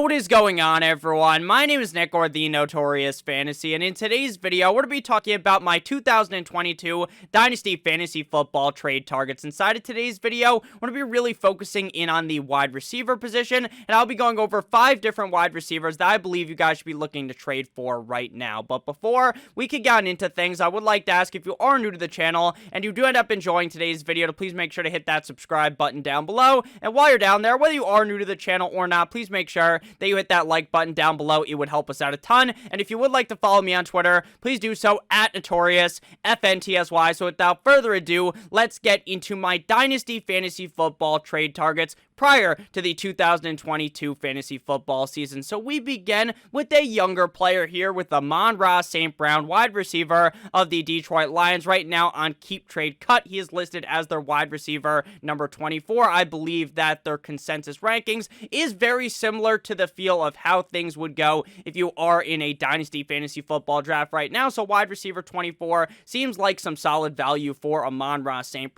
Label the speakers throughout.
Speaker 1: What is going on, everyone? My name is Nick, or the Notorious Fantasy, and in today's video, we're going to be talking about my 2022 Dynasty Fantasy Football trade targets. Inside of today's video, we're going to be really focusing in on the wide receiver position, and I'll be going over 5 different wide receivers that I believe you guys should be looking to trade for right now. But before we can get into things, I would like to ask, if you are new to the channel and you do end up enjoying today's video, to please make sure to hit that subscribe button down below. And while you're down there, whether you are new to the channel or not, please make sure that you hit that like button down below. It would help us out a ton. And if you would like to follow me on Twitter, please do so at NotoriousFNTSY. So without further ado, let's get into my Dynasty Fantasy Football trade targets prior to the 2022 fantasy football season. So we begin with a younger player here with Amon-Ra St. wide receiver of the Detroit Lions. Right now on Keep Trade Cut, he is listed as their wide receiver number 24. I believe that their consensus rankings is very similar to the feel of how things would go if you are in a Dynasty fantasy football draft right now. So wide receiver 24 seems like some solid value for Amon-Ra St.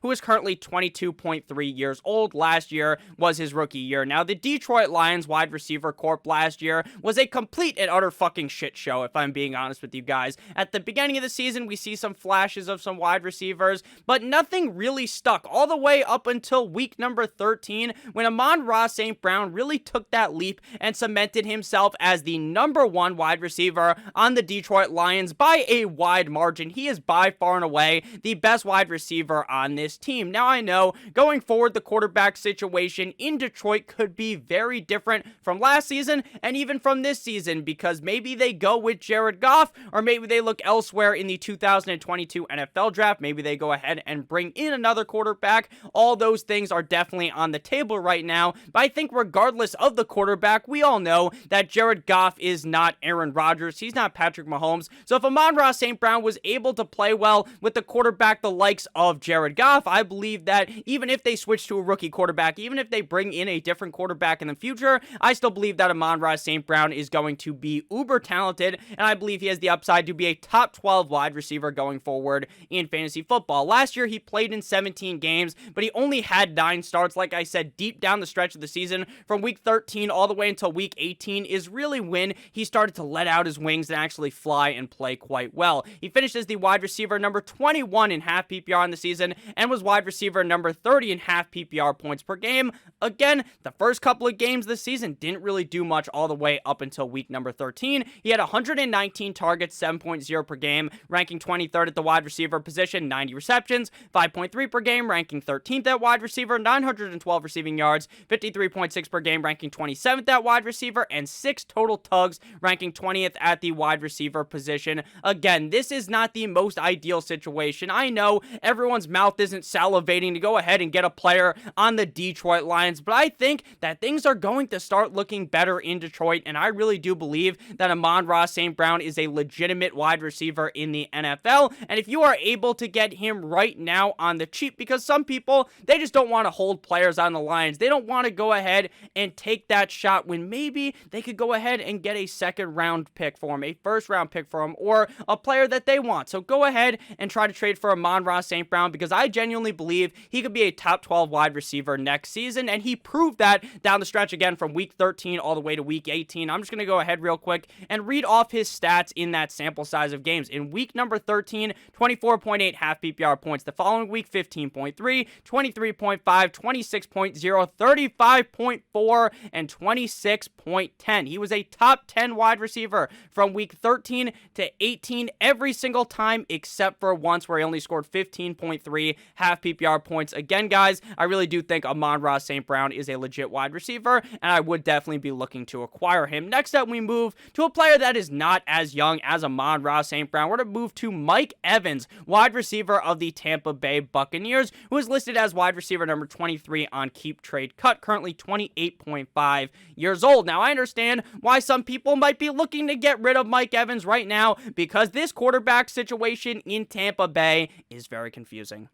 Speaker 1: who is currently 22.3 years old. Last year was his rookie year. Now, the Detroit Lions wide receiver corp last year was a complete and utter fucking shit show, if I'm being honest with you guys. At the beginning of the season, we see some flashes of some wide receivers, but nothing really stuck all the way up until week number 13, when Amon-Ra St. really took that leap and cemented himself as the number 1 wide receiver on the Detroit Lions by a wide margin. He is by far and away the best wide receiver on this team. Now, I know going forward, the quarterback situation in Detroit could be very different from last season and even from this season, because maybe they go with Jared Goff, or maybe they look elsewhere in the 2022 NFL draft. Maybe they go ahead and bring in another quarterback. All those things are definitely on the table right now, but I think regardless of the quarterback, we all know that Jared Goff is not Aaron Rodgers. He's not Patrick Mahomes. So if Amon-Ra St. was able to play well with the quarterback the likes of Jared Goff, I believe that even if they switch to a rookie quarterback, even if they bring in a different quarterback in the future, I still believe that Amon-Ra St. is going to be uber talented, and I believe he has the upside to be a top 12 wide receiver going forward in fantasy football. Last year, he played in 17 games, but he only had 9 starts. Like I said, deep down the stretch of the season, from week 13 all the way until week 18, is really when he started to let out his wings and actually fly and play quite well. He finished as the wide receiver number 21 in half PPR in the season, and was wide receiver number 30 in half PPR points per game. Again, the first couple of games this season didn't really do much all the way up until week number 13. He had 119 targets, 7.0 per game, ranking 23rd at the wide receiver position, 90 receptions, 5.3 per game, ranking 13th at wide receiver, 912 receiving yards, 53.6 per game, ranking 27th at wide receiver, and 6 total tugs, ranking 20th at the wide receiver position. Again, this is not the most ideal situation. I know everyone's mouth isn't salivating to go ahead and get a player on the Detroit Lions, but I think that things are going to start looking better in Detroit, and I really do believe that Amon-Ra St. is a legitimate wide receiver in the NFL, and if you are able to get him right now on the cheap, because some people, they just don't want to hold players on the Lions. They don't want to go ahead and take that shot when maybe they could go ahead and get a second round pick for him, a first round pick for him, or a player that they want. So go ahead and try to trade for Amon-Ra St. because I genuinely believe he could be a top 12 wide receiver next season, and he proved that down the stretch again from week 13 all the way to week 18. I'm just going to go ahead real quick and read off his stats in that sample size of games. In week number 13, 24.8 half PPR points. The following week, 15.3, 23.5, 26.0, 35.4, and 26.10. He was a top 10 wide receiver from week 13 to 18 every single time, except for once where he only scored 15.3 half PPR points. Again, guys, I really do think Amon-Ra St. is a legit wide receiver, and I would definitely be looking to acquire him. Next up, we move to a player that is not as young as Amon-Ra St. We're going to move to Mike Evans, wide receiver of the Tampa Bay Buccaneers, who is listed as wide receiver number 23 on Keep Trade Cut, currently 28.5 years old. Now, I understand why some people might be looking to get rid of Mike Evans right now, because this quarterback situation in Tampa Bay is very confusing.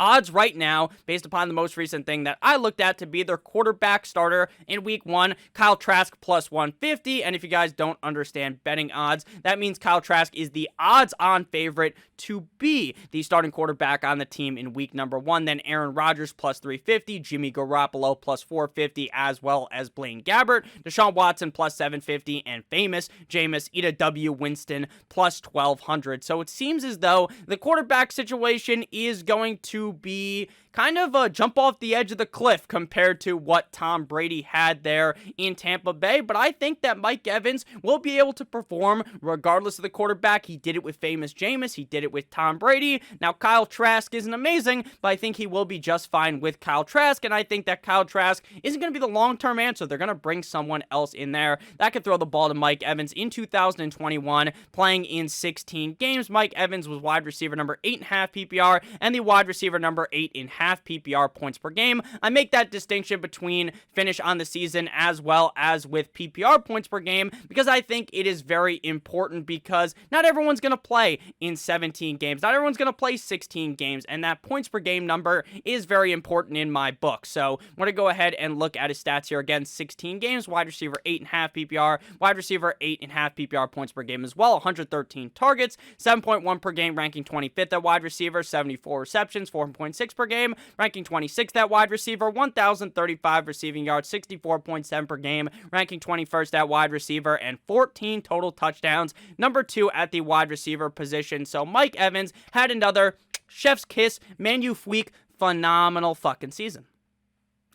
Speaker 1: odds right now, based upon the most recent thing that I looked at, to be their quarterback starter in week 1, Kyle Trask plus 150. And if you guys don't understand betting odds, that means Kyle Trask is the odds-on favorite to be the starting quarterback on the team in week number 1. Then Aaron Rodgers plus 350, Jimmy Garoppolo plus 450, as well as Blaine Gabbert, Deshaun Watson plus 750, and famous Jameis Ida W. Winston plus 1200. So it seems as though the quarterback situation is going to be kind of a jump off the edge of the cliff compared to what Tom Brady had there in Tampa Bay, but I think that Mike Evans will be able to perform regardless of the quarterback. He did it with famous Jameis, he did it with Tom Brady. Now Kyle Trask isn't amazing, but I think he will be just fine with Kyle Trask, and I think that Kyle Trask isn't going to be the long-term answer. They're going to bring someone else in there that could throw the ball to Mike Evans. In 2021, playing in 16 games, Mike Evans was wide receiver number 8.5 PPR and the wide receiver number 8.5 PPR points per game. I make that distinction between finish on the season as well as with PPR points per game because I think it is very important, because not everyone's going to play in 17 games. Not everyone's going to play 16 games, and that points per game number is very important in my book. So I'm going to go ahead and look at his stats here again. 16 games, wide receiver 8.5 PPR, wide receiver 8.5 PPR points per game as well. 113 targets, 7.1 per game, ranking 25th at wide receiver, 74 receptions, 4.6 per game, ranking 26th at wide receiver, 1,035 receiving yards, 64.7 per game, ranking 21st at wide receiver, and 14 total touchdowns, number 2 at the wide receiver position. So Mike Evans had another chef's kiss, magnifique, phenomenal fucking season.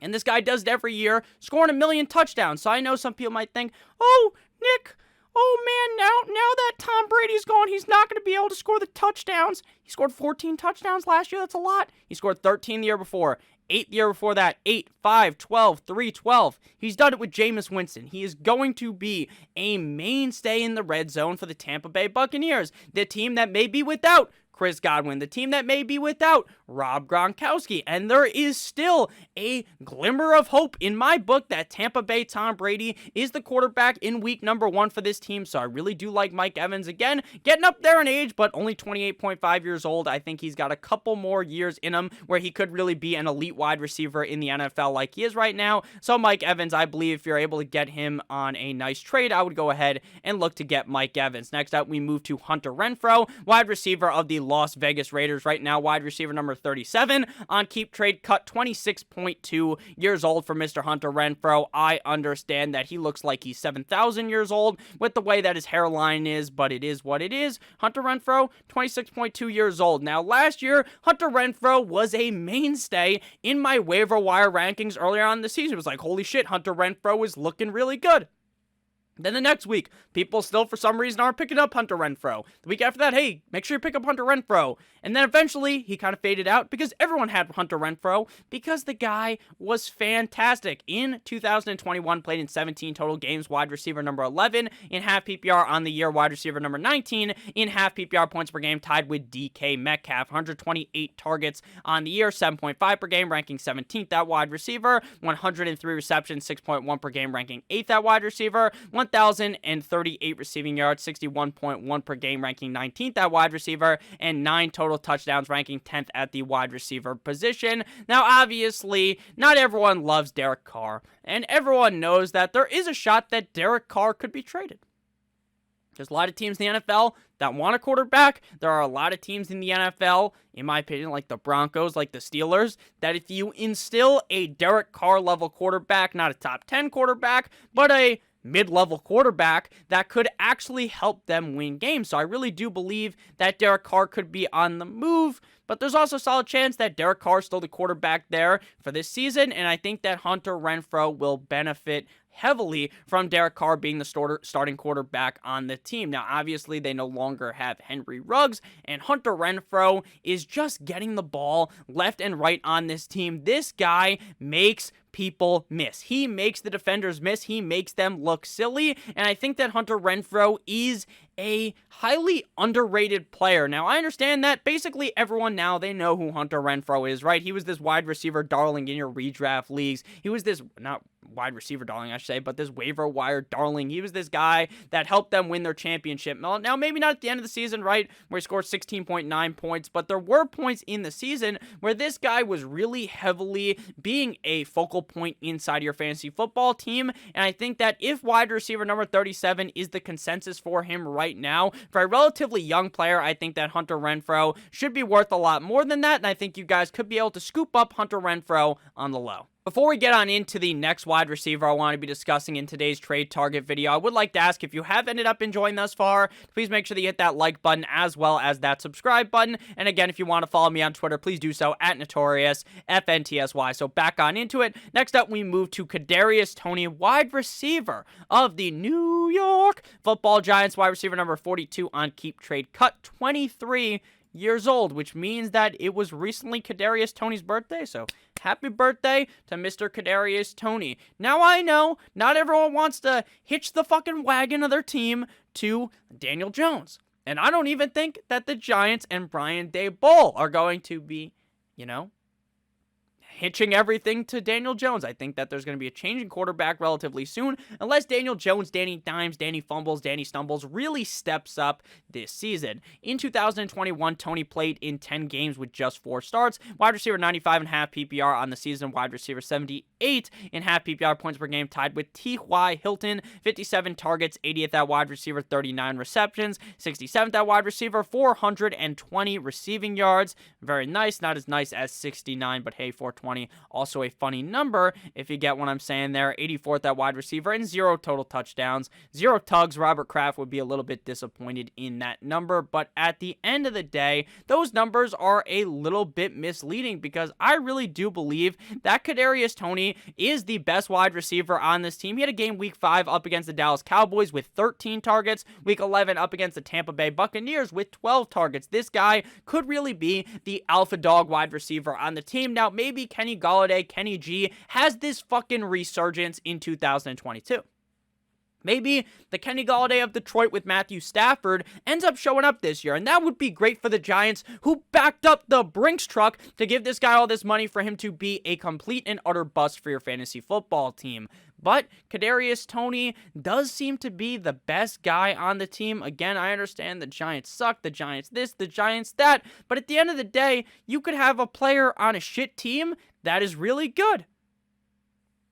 Speaker 1: And this guy does it every year, scoring 1 million touchdowns. So I know some people might think, oh, Nick, oh man, now that Tom Brady's gone, he's not going to be able to score the touchdowns. He scored 14 touchdowns last year. That's a lot. He scored 13 the year before. 8 the year before that, 8, 5, 12, 3, 12. He's done it with Jameis Winston. He is going to be a mainstay in the red zone for the Tampa Bay Buccaneers, the team that may be without Chris Godwin, the team that may be without Rob Gronkowski, and there is still a glimmer of hope in my book that Tampa Bay Tom Brady is the quarterback in week number 1 for this team. So I really do like Mike Evans. Again, getting up there in age, but only 28.5 years old. I think he's got a couple more years in him where he could really be an elite wide receiver in the NFL like he is right now. So Mike Evans, I believe if you're able to get him on a nice trade, I would go ahead and look to get Mike Evans. Next up, we move to Hunter Renfrow, wide receiver of the Las Vegas Raiders, right now wide receiver number 37 on Keep Trade Cut, 26.2 years old for Mr. Hunter Renfrow. I understand that he looks like he's 7,000 years old with the way that his hairline is, but it is what it is. Hunter Renfrow, 26.2 years old. Now, last year, Hunter Renfrow was a mainstay in my waiver wire rankings earlier on in the season. It was like, holy shit, Hunter Renfrow is looking really good. Then the next week, people still, for some reason, aren't picking up Hunter Renfrow. The week after that, hey, make sure you pick up Hunter Renfrow. And then eventually, he kind of faded out because everyone had Hunter Renfrow because the guy was fantastic. In 2021, played in 17 total games, wide receiver number 11 in half PPR on the year, wide receiver number 19 in half PPR points per game, tied with DK Metcalf. 128 targets on the year, 7.5 per game, ranking 17th at wide receiver, 103 receptions, 6.1 per game, ranking 8th at wide receiver, 1,038 receiving yards, 61.1 per game, ranking 19th at wide receiver, and 9 total touchdowns, ranking 10th at the wide receiver position. Now, obviously, not everyone loves Derek Carr, and everyone knows that there is a shot that Derek Carr could be traded. There's a lot of teams in the NFL that want a quarterback. There are a lot of teams in the NFL, in my opinion, like the Broncos, like the Steelers, that if you instill a Derek Carr level quarterback, not a top 10 quarterback, but a mid-level quarterback, that could actually help them win games. So I really do believe that Derek Carr could be on the move, but there's also a solid chance that Derek Carr is still the quarterback there for this season, and I think that Hunter Renfrow will benefit heavily from Derek Carr being the starting quarterback on the team. Now, obviously, they no longer have Henry Ruggs, and Hunter Renfrow is just getting the ball left and right on this team. This guy makes people miss. He makes the defenders miss. He makes them look silly. And I think that Hunter Renfrow is a highly underrated player. Now, I understand that basically everyone now, they know who Hunter Renfrow is, right? He was this wide receiver darling in your redraft leagues. He was this, not wide receiver darling, I should say, but this waiver wire darling. He was this guy that helped them win their championship. Now, maybe not at the end of the season, right, where he scored 16.9 points, but there were points in the season where this guy was really heavily being a focal point inside your fantasy football team. And I think that if wide receiver number 37 is the consensus for him right now, for a relatively young player, I think that Hunter Renfrow should be worth a lot more than that, and I think you guys could be able to scoop up Hunter Renfrow on the low. Before we get on into the next wide receiver I want to be discussing in today's trade target video, I would like to ask, if you have ended up enjoying thus far, please make sure that you hit that like button as well as that subscribe button. And again, if you want to follow me on Twitter, please do so at NotoriousFNTSY. So back on into it. Next up, we move to Kadarius Toney, wide receiver of the New York Football Giants, wide receiver number 42 on Keep Trade Cut, 23 years old, which means that it was recently Kadarius Toney's birthday, so happy birthday to Mr. Kadarius Toney. Now, I know not everyone wants to hitch the fucking wagon of their team to Daniel Jones, and I don't even think that the Giants and Brian Daboll are going to be, hitching everything to Daniel Jones. I think that there's going to be a change in quarterback relatively soon, unless Daniel Jones, Danny Dimes, Danny Fumbles, Danny Stumbles really steps up this season. In 2021, Toney played in 10 games with just 4 starts. Wide receiver 95.5 PPR on the season. Wide receiver 78.5 PPR points per game, tied with T.Y. Hilton. 57 targets, 80th at wide receiver, 39 receptions, 67th at wide receiver, 420 receiving yards. Very nice. Not as nice as 69, but hey, 420. Also a funny number, if you get what I'm saying there. 84th at wide receiver and 0 total touchdowns. 0 tugs. Robert Kraft would be a little bit disappointed in that number, but at the end of the day, those numbers are a little bit misleading because I really do believe that Kadarius Toney is the best wide receiver on this team. He had a game week 5 up against the Dallas Cowboys with 13 targets. Week 11 up against the Tampa Bay Buccaneers with 12 targets. This guy could really be the alpha dog wide receiver on the team. Now, maybe Kenny Golladay, Kenny G, has this fucking resurgence in 2022. Maybe the Kenny Golladay of Detroit with Matthew Stafford ends up showing up this year, and that would be great for the Giants, who backed up the Brinks truck to give this guy all this money for him to be a complete and utter bust for your fantasy football team. But Kadarius Toney does seem to be the best guy on the team. Again, I understand the Giants suck, the Giants this, the Giants that, but at the end of the day, you could have a player on a shit team that is really good.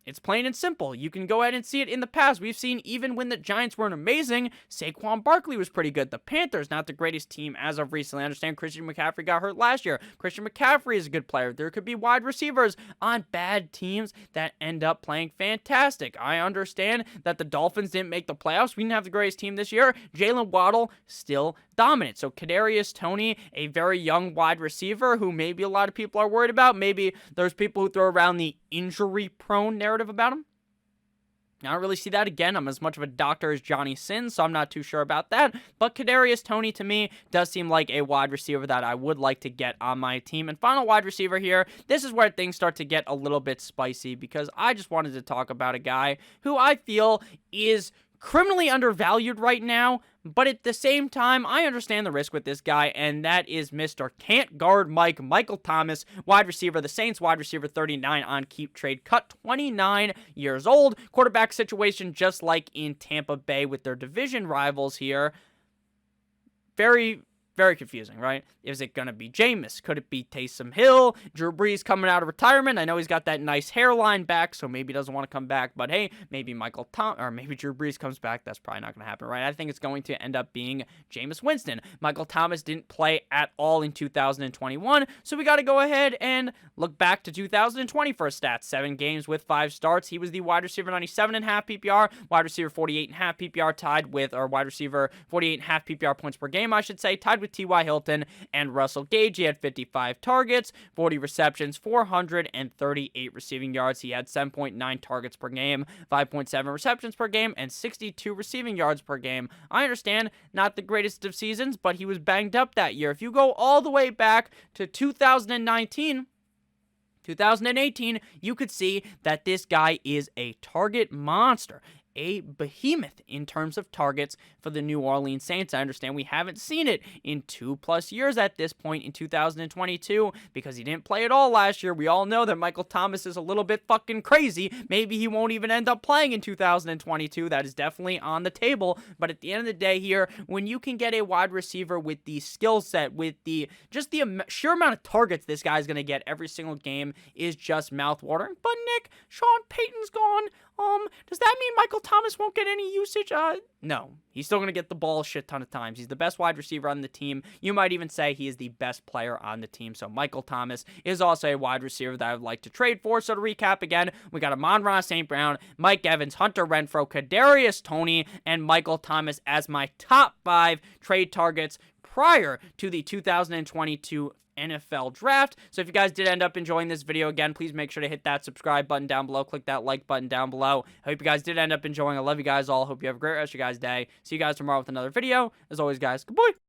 Speaker 1: It's plain and simple. You can go ahead and see it in the past. We've seen even when the Giants weren't amazing, Saquon Barkley was pretty good. The Panthers, not the greatest team as of recently. I understand Christian McCaffrey got hurt last year. Christian McCaffrey is a good player. There could be wide receivers on bad teams that end up playing fantastic. I understand that the Dolphins didn't make the playoffs. We didn't have the greatest team this year. Jalen Waddle still dominant. So Kadarius Toney, a very young wide receiver who maybe a lot of people are worried about. Maybe there's people who throw around the injury-prone narrative about him. I don't really see that. Again, I'm as much of a doctor as Johnny Sins, so I'm not too sure about that. But Kadarius Toney, to me, does seem like a wide receiver that I would like to get on my team. And final wide receiver here, this is where things start to get a little bit spicy, because I just wanted to talk about a guy who I feel is criminally undervalued right now, but at the same time, I understand the risk with this guy, and that is Mr. Can't Guard Michael Thomas, wide receiver, the Saints, wide receiver 39 on Keep Trade Cut, 29 years old. Quarterback situation just like in Tampa Bay with their division rivals here. Very confusing, right? Is it going to be Jameis? Could it be Taysom Hill? Drew Brees coming out of retirement. I know he's got that nice hairline back, so maybe he doesn't want to come back. But hey, maybe maybe Drew Brees comes back. That's probably not going to happen, right? I think it's going to end up being Jameis Winston. Michael Thomas didn't play at all in 2021, so we got to go ahead and look back to 2020 for his stats. 7 games with 5 starts. He was the wide receiver 97.5 PPR, wide receiver 48.5 PPR, tied with, or wide receiver 48.5 PPR points per game, I should say, tied with T.Y. Hilton and Russell Gage. He had 55 targets, 40 receptions, 438 receiving yards. He had 7.9 targets per game, 5.7 receptions per game, and 62 receiving yards per game. I understand, not the greatest of seasons, but he was banged up that year. If you go all the way back to 2019, 2018, you could see that this guy is a target monster, a behemoth in terms of targets for the New Orleans Saints. I understand we haven't seen it in 2+ years at this point in 2022 because he didn't play at all last year. We all know that Michael Thomas is a little bit fucking crazy. Maybe he won't even end up playing in 2022. That is definitely on the table. But at the end of the day here, when you can get a wide receiver with the skill set, with the sheer amount of targets this guy's going to get every single game is just mouthwatering. But Nick, Sean Payton's gone. Does that mean Michael Thomas won't get any usage? No. He's still going to get the ball a shit ton of times. He's the best wide receiver on the team. You might even say he is the best player on the team. So Michael Thomas is also a wide receiver that I would like to trade for. So to recap again, we got Amon-Ra St. Brown, Mike Evans, Hunter Renfrow, Kadarius Toney, and Michael Thomas as my top 5 trade targets prior to the 2022 NFL draft. So if you guys did end up enjoying this video, again, please make sure to hit that subscribe button down below. Click that like button down below. I hope you guys did end up enjoying. I love you guys all. Hope you have a great rest of your guys' day. See you guys tomorrow with another video. As always, guys, good boy.